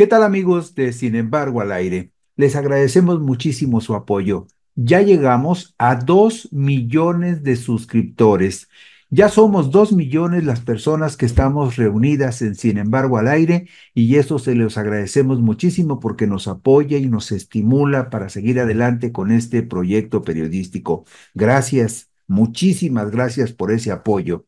¿Qué tal amigos de Sin embargo al aire? Les agradecemos muchísimo su apoyo. Ya llegamos a 2 millones de suscriptores. Ya somos 2 millones las personas que estamos reunidas en Sin embargo al aire y eso se los agradecemos muchísimo porque nos apoya y nos estimula para seguir adelante con este proyecto periodístico. Gracias, muchísimas gracias por ese apoyo.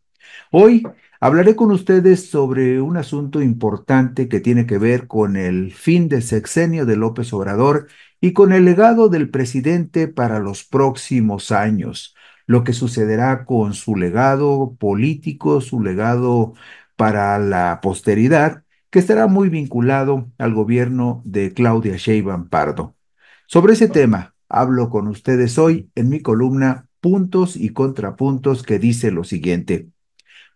Hoy hablaré con ustedes sobre un asunto importante que tiene que ver con el fin de sexenio de López Obrador y con el legado del presidente para los próximos años, lo que sucederá con su legado político, su legado para la posteridad, que estará muy vinculado al gobierno de Claudia Sheinbaum Pardo. Sobre ese tema hablo con ustedes hoy en mi columna Puntos y Contrapuntos, que dice lo siguiente.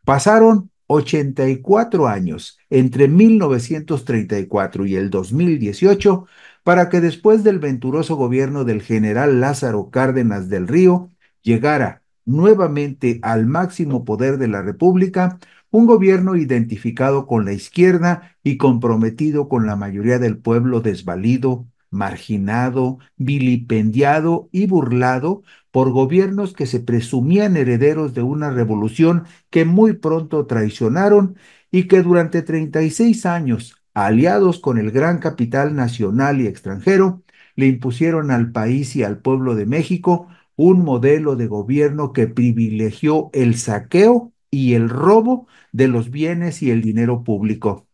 Pasaron 84 años entre 1934 y el 2018 para que después del venturoso gobierno del general Lázaro Cárdenas del Río llegara nuevamente al máximo poder de la República un gobierno identificado con la izquierda y comprometido con la mayoría del pueblo desvalido, marginado, vilipendiado y burlado por gobiernos que se presumían herederos de una revolución que muy pronto traicionaron y que durante 36 años, aliados con el gran capital nacional y extranjero, le impusieron al país y al pueblo de México un modelo de gobierno que privilegió el saqueo y el robo de los bienes y el dinero público.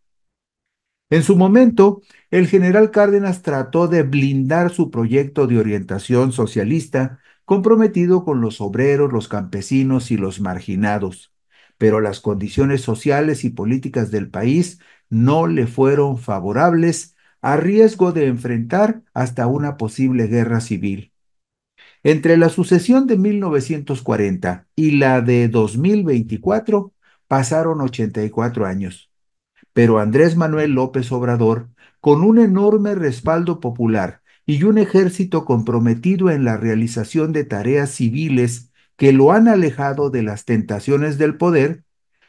En su momento, el general Cárdenas trató de blindar su proyecto de orientación socialista, comprometido con los obreros, los campesinos y los marginados, pero las condiciones sociales y políticas del país no le fueron favorables, a riesgo de enfrentar hasta una posible guerra civil. Entre la sucesión de 1940 y la de 2024 pasaron 84 años, pero Andrés Manuel López Obrador, con un enorme respaldo popular y un ejército comprometido en la realización de tareas civiles que lo han alejado de las tentaciones del poder,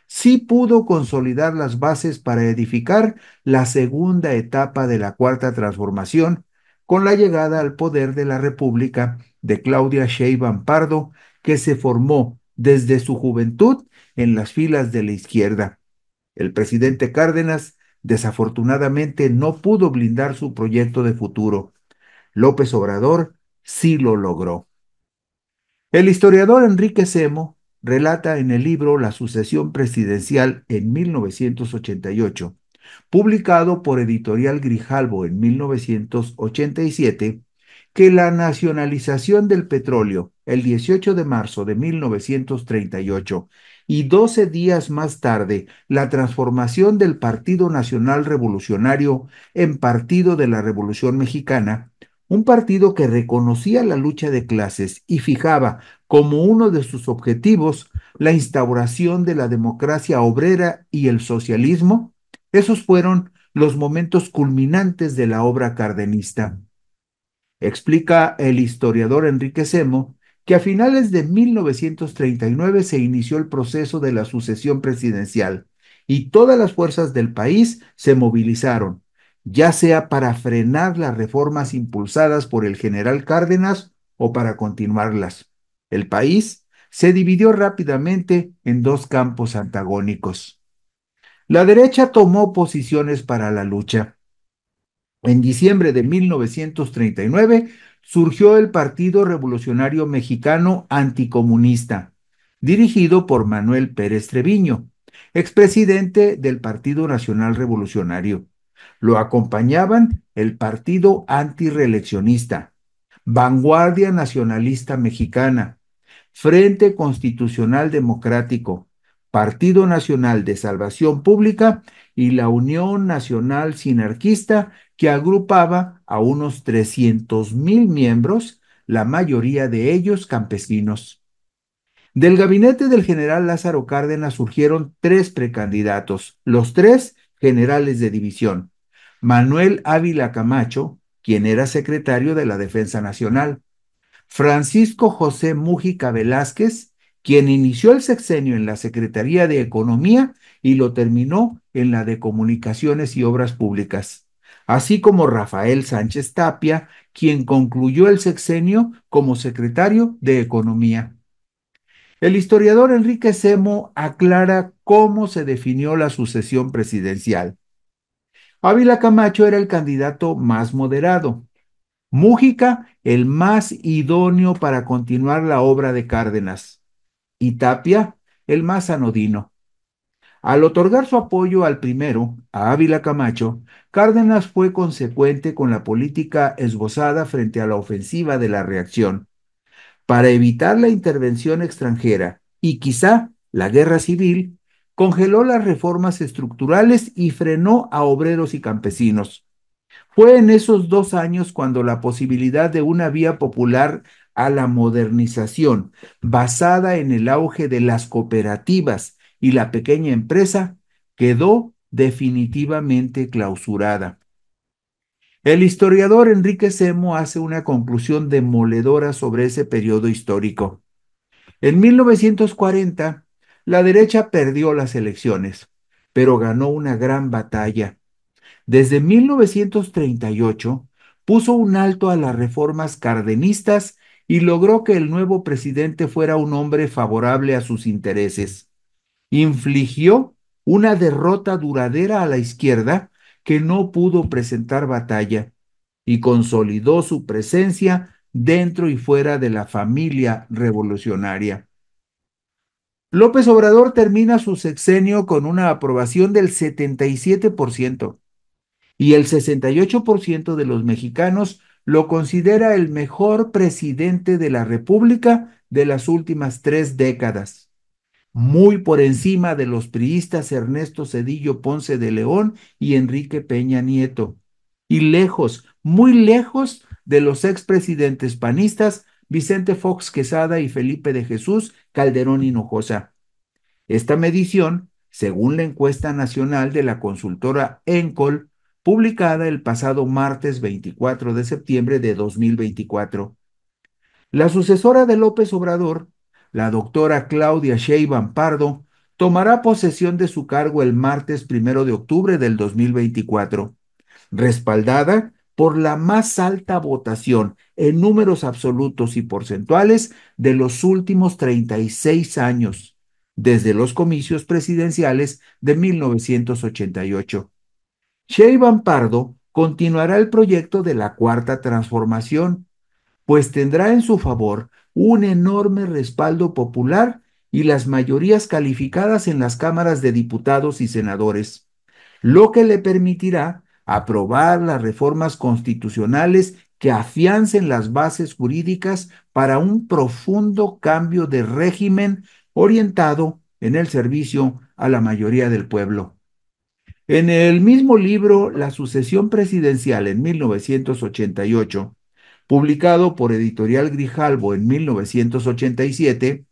sí pudo consolidar las bases para edificar la segunda etapa de la Cuarta Transformación, con la llegada al poder de la República de Claudia Sheinbaum Pardo, que se formó desde su juventud en las filas de la izquierda. El presidente Cárdenas desafortunadamente no pudo blindar su proyecto de futuro. López Obrador sí lo logró. El historiador Enrique Semo relata en el libro La sucesión presidencial en 1988, publicado por Editorial Grijalbo en 1987, que la nacionalización del petróleo el 18 de marzo de 1938 y 12 días más tarde la transformación del Partido Nacional Revolucionario en Partido de la Revolución Mexicana, un partido que reconocía la lucha de clases y fijaba como uno de sus objetivos la instauración de la democracia obrera y el socialismo. Esos fueron los momentos culminantes de la obra cardenista. Explica el historiador Enrique Semo que a finales de 1939 se inició el proceso de la sucesión presidencial y todas las fuerzas del país se movilizaron, ya sea para frenar las reformas impulsadas por el general Cárdenas o para continuarlas. El país se dividió rápidamente en dos campos antagónicos. La derecha tomó posiciones para la lucha. En diciembre de 1939 surgió el Partido Revolucionario Mexicano Anticomunista, dirigido por Manuel Pérez Treviño, expresidente del Partido Nacional Revolucionario. Lo acompañaban el Partido Antireeleccionista, Vanguardia Nacionalista Mexicana, Frente Constitucional Democrático, Partido Nacional de Salvación Pública y la Unión Nacional Sinarquista, que agrupaba a unos 300,000 miembros, la mayoría de ellos campesinos. Del gabinete del general Lázaro Cárdenas surgieron tres precandidatos, los tres generales de división. Manuel Ávila Camacho, quien era secretario de la Defensa Nacional; Francisco José Mújica Velázquez, quien inició el sexenio en la Secretaría de Economía y lo terminó en la de Comunicaciones y Obras Públicas; así como Rafael Sánchez Tapia, quien concluyó el sexenio como secretario de Economía. El historiador Enrique Semo aclara cómo se definió la sucesión presidencial. Ávila Camacho era el candidato más moderado, Mújica el más idóneo para continuar la obra de Cárdenas y Tapia el más anodino. Al otorgar su apoyo al primero, a Ávila Camacho, Cárdenas fue consecuente con la política esbozada frente a la ofensiva de la reacción. Para evitar la intervención extranjera y quizá la guerra civil, congeló las reformas estructurales y frenó a obreros y campesinos. Fue en esos 2 años cuando la posibilidad de una vía popular a la modernización, basada en el auge de las cooperativas y la pequeña empresa, quedó definitivamente clausurada. El historiador Enrique Semo hace una conclusión demoledora sobre ese periodo histórico. En 1940, la derecha perdió las elecciones, pero ganó una gran batalla. Desde 1938 puso un alto a las reformas cardenistas y logró que el nuevo presidente fuera un hombre favorable a sus intereses. Infligió una derrota duradera a la izquierda que no pudo presentar batalla y consolidó su presencia dentro y fuera de la familia revolucionaria. López Obrador termina su sexenio con una aprobación del 77% y el 68% de los mexicanos lo considera el mejor presidente de la República de las últimas 3 décadas, muy por encima de los priistas Ernesto Zedillo Ponce de León y Enrique Peña Nieto, y lejos, muy lejos de los expresidentes panistas Vicente Fox Quesada y Felipe de Jesús Calderón Hinojosa. Esta medición, según la encuesta nacional de la consultora Encol, publicada el pasado martes 24 de septiembre de 2024. La sucesora de López Obrador, la doctora Claudia Sheinbaum Pardo, tomará posesión de su cargo el martes 1 de octubre del 2024, respaldada por la más alta votación en números absolutos y porcentuales de los últimos 36 años, desde los comicios presidenciales de 1988. Sheinbaum Pardo continuará el proyecto de la Cuarta Transformación, pues tendrá en su favor un enorme respaldo popular y las mayorías calificadas en las cámaras de diputados y senadores, lo que le permitirá aprobar las reformas constitucionales que afiancen las bases jurídicas para un profundo cambio de régimen orientado en el servicio a la mayoría del pueblo. En el mismo libro La sucesión presidencial en 1988, publicado por Editorial Grijalbo en 1987,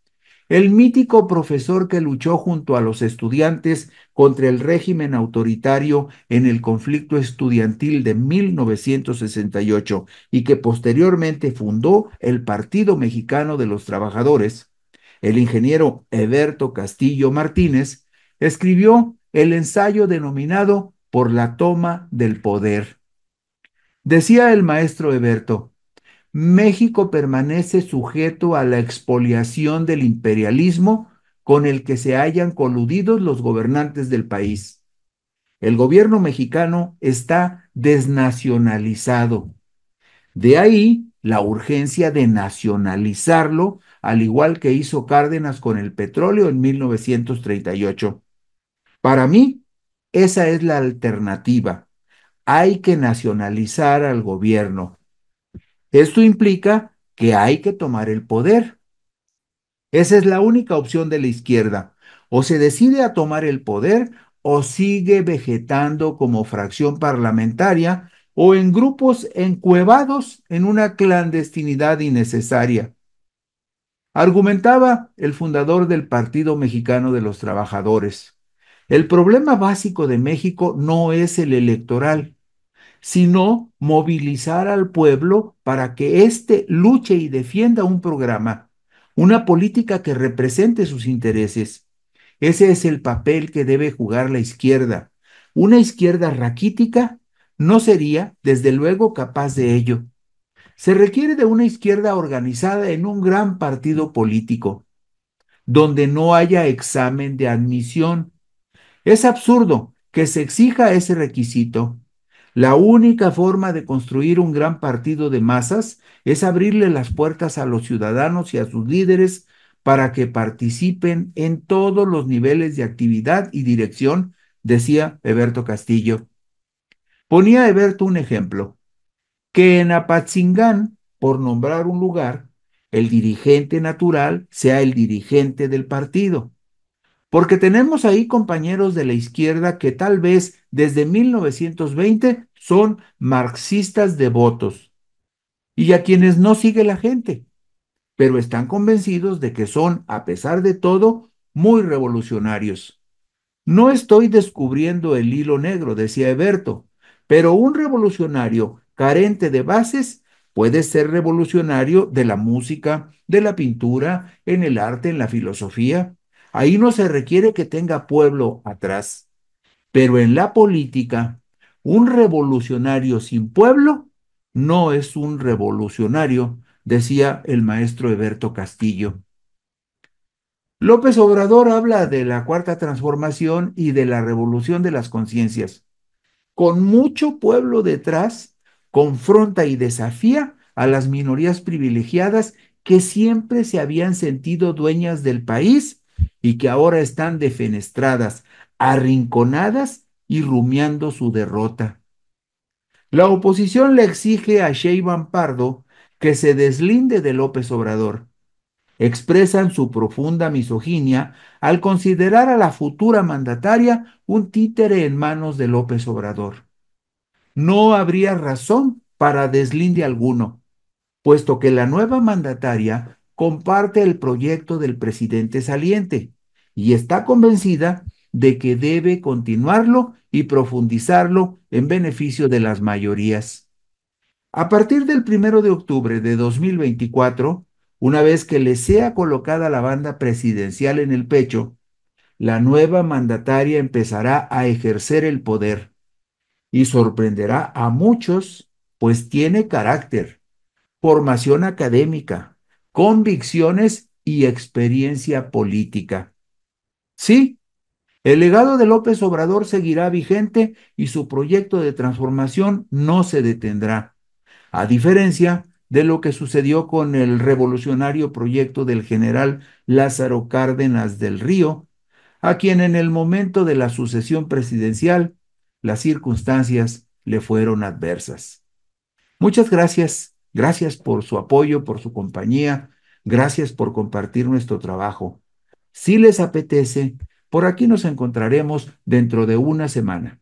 el mítico profesor que luchó junto a los estudiantes contra el régimen autoritario en el conflicto estudiantil de 1968 y que posteriormente fundó el Partido Mexicano de los Trabajadores, el ingeniero Eberto Castillo Martínez, escribió el ensayo denominado Por la toma del poder. Decía el maestro Eberto, México permanece sujeto a la expoliación del imperialismo con el que se hayan coludido los gobernantes del país. El gobierno mexicano está desnacionalizado. De ahí la urgencia de nacionalizarlo, al igual que hizo Cárdenas con el petróleo en 1938. Para mí, esa es la alternativa. Hay que nacionalizar al gobierno. Esto implica que hay que tomar el poder. Esa es la única opción de la izquierda. O se decide a tomar el poder o sigue vegetando como fracción parlamentaria o en grupos encuevados en una clandestinidad innecesaria. Argumentaba el fundador del Partido Mexicano de los Trabajadores. El problema básico de México no es el electoral, sino movilizar al pueblo para que éste luche y defienda un programa, una política que represente sus intereses. Ese es el papel que debe jugar la izquierda, una izquierda raquítica, no sería, desde luego, capaz de ello. Se requiere de una izquierda organizada en un gran partido político, donde no haya examen de admisión. Es absurdo que se exija ese requisito. La única forma de construir un gran partido de masas es abrirle las puertas a los ciudadanos y a sus líderes para que participen en todos los niveles de actividad y dirección, decía Eberto Castillo. Ponía Eberto un ejemplo, que en Apatzingán, por nombrar un lugar, el dirigente natural sea el dirigente del partido. Porque tenemos ahí compañeros de la izquierda que tal vez desde 1920 son marxistas devotos y a quienes no sigue la gente, pero están convencidos de que son, a pesar de todo, muy revolucionarios. No estoy descubriendo el hilo negro, decía Eberto, pero un revolucionario carente de bases puede ser revolucionario de la música, de la pintura, en el arte, en la filosofía. Ahí no se requiere que tenga pueblo atrás. Pero en la política, un revolucionario sin pueblo no es un revolucionario, decía el maestro Eberto Castillo. López Obrador habla de la cuarta transformación y de la revolución de las conciencias. Con mucho pueblo detrás, confronta y desafía a las minorías privilegiadas que siempre se habían sentido dueñas del país y que ahora están defenestradas, arrinconadas y rumiando su derrota. La oposición le exige a Sheinbaum Pardo que se deslinde de López Obrador. Expresan su profunda misoginia al considerar a la futura mandataria un títere en manos de López Obrador. No habría razón para deslinde alguno, puesto que la nueva mandataria comparte el proyecto del presidente saliente y está convencida de que debe continuarlo y profundizarlo en beneficio de las mayorías. A partir del 1 de octubre de 2024, una vez que le sea colocada la banda presidencial en el pecho, la nueva mandataria empezará a ejercer el poder y sorprenderá a muchos, pues tiene carácter, formación académica, convicciones y experiencia política. Sí, el legado de López Obrador seguirá vigente y su proyecto de transformación no se detendrá, a diferencia de lo que sucedió con el revolucionario proyecto del general Lázaro Cárdenas del Río, a quien en el momento de la sucesión presidencial las circunstancias le fueron adversas. Muchas gracias, gracias por su apoyo, por su compañía, gracias por compartir nuestro trabajo. Si les apetece, por aquí nos encontraremos dentro de una semana.